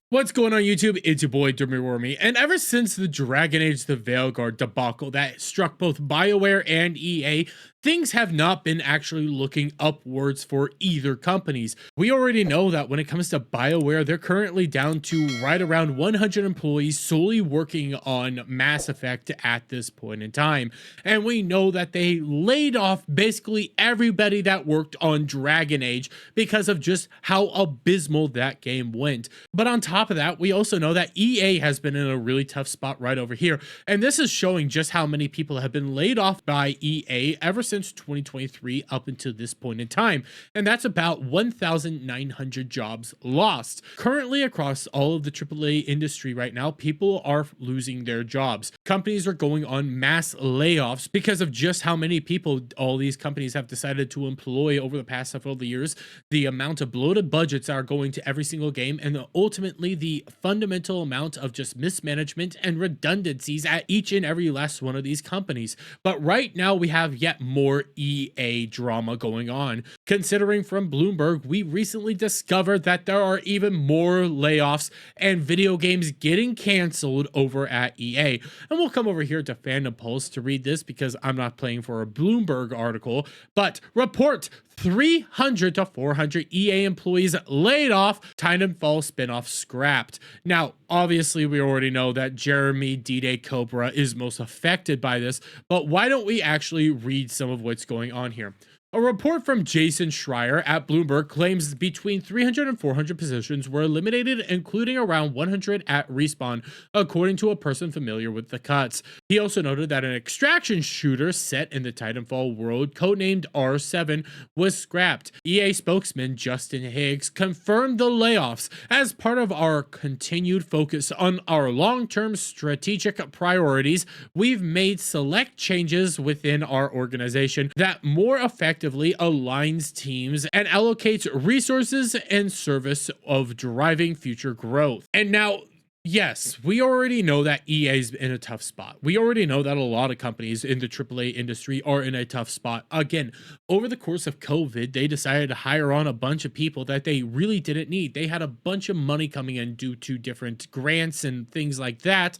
What's going on YouTube? It's your boy Wormy, and ever since the Dragon Age the Veilguard debacle that struck both BioWare and EA, things have not been actually looking upwards for either companies. We already know that when it comes to BioWare, they're currently down to right around 100 employees solely working on Mass Effect at this point in time. And we know that they laid off basically everybody that worked on Dragon Age because of just how abysmal that game went. But on top of that, we also know that EA has been in a really tough spot right over here. And this is showing just how many people have been laid off by EA ever since 2023 up until this point in time. And that's about 1,900 jobs lost. Currently across all of the AAA industry right now, people are losing their jobs. Companies are going on mass layoffs because of just how many people all these companies have decided to employ over the past several years, the amount of bloated budgets that are going to every single game, and ultimately the fundamental amount of just mismanagement and redundancies at each and every last one of these companies. But right now we have yet more EA drama going on. Considering from Bloomberg, we recently discovered that there are even more layoffs and video games getting canceled over at EA. And we'll come over here to Fandom Pulse to read this because I'm not playing for a Bloomberg article, but report 300 to 400 EA employees laid off, Titanfall spinoff scrapped. Now, obviously, we already know that Jeremy D-Day Cobra is most affected by this, but why don't we actually read some of what's going on here? A report from Jason Schreier at Bloomberg claims between 300 and 400 positions were eliminated, including around 100 at Respawn, according to a person familiar with the cuts. He also noted that an extraction shooter set in the Titanfall world, codenamed R7, was scrapped. EA spokesman Justin Higgs confirmed the layoffs as part of our continued focus on our long-term strategic priorities. We've made select changes within our organization that more effectively aligns teams and allocates resources in service of driving future growth. And now, yes, we already know that EA is in a tough spot. We already know that a lot of companies in the AAA industry are in a tough spot. Again, over the course of COVID, they decided to hire on a bunch of people that they really didn't need. They had a bunch of money coming in due to different grants and things like that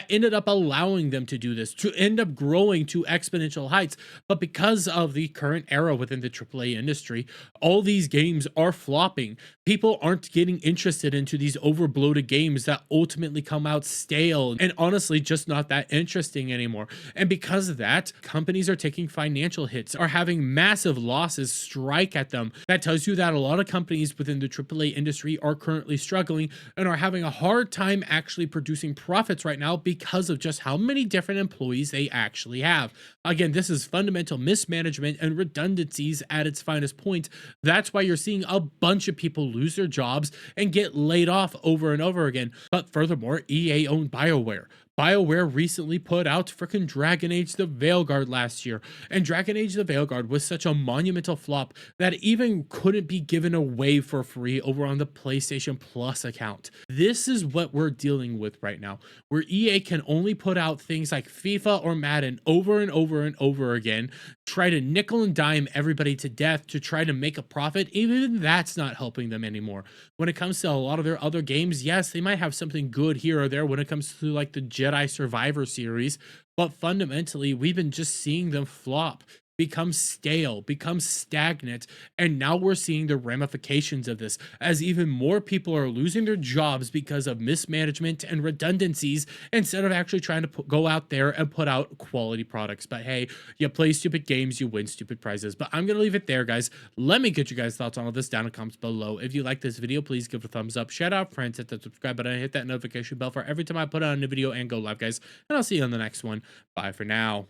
ended up allowing them to do this, to end up growing to exponential heights. But because of the current era within the AAA industry, all these games are flopping. People aren't getting interested into these overbloated games that ultimately come out stale and honestly just not that interesting anymore. And because of that, companies are taking financial hits, are having massive losses strike at them. That tells you that a lot of companies within the AAA industry are currently struggling and are having a hard time actually producing profits right now because of just how many different employees they actually have. Again, this is fundamental mismanagement and redundancies at its finest point. That's why you're seeing a bunch of people lose their jobs and get laid off over and over again. But furthermore, EA owned BioWare. BioWare recently put out frickin' Dragon Age the Veilguard last year, and Dragon Age the Veilguard was such a monumental flop that it even couldn't be given away for free over on the PlayStation Plus account. This is what we're dealing with right now, where EA can only put out things like FIFA or Madden over and over and over again, try to nickel and dime everybody to death to try to make a profit. Even that's not helping them anymore. When it comes to a lot of their other games, yes, they might have something good here or there when it comes to like the Jedi Survivor series, but fundamentally we've been just seeing them flop, become stale, become stagnant, and now we're seeing the ramifications of this as even more people are losing their jobs because of mismanagement and redundancies instead of actually trying to go out there and put out quality products. But hey, you play stupid games, you win stupid prizes. But I'm gonna leave it there, guys. Let me get you guys' thoughts on all this down in the comments below. If you like this video, please give it a thumbs up, shout out friends, hit that subscribe button, hit that notification bell for every time I put out a new video and go live, guys, and I'll see you on the next one. Bye for now.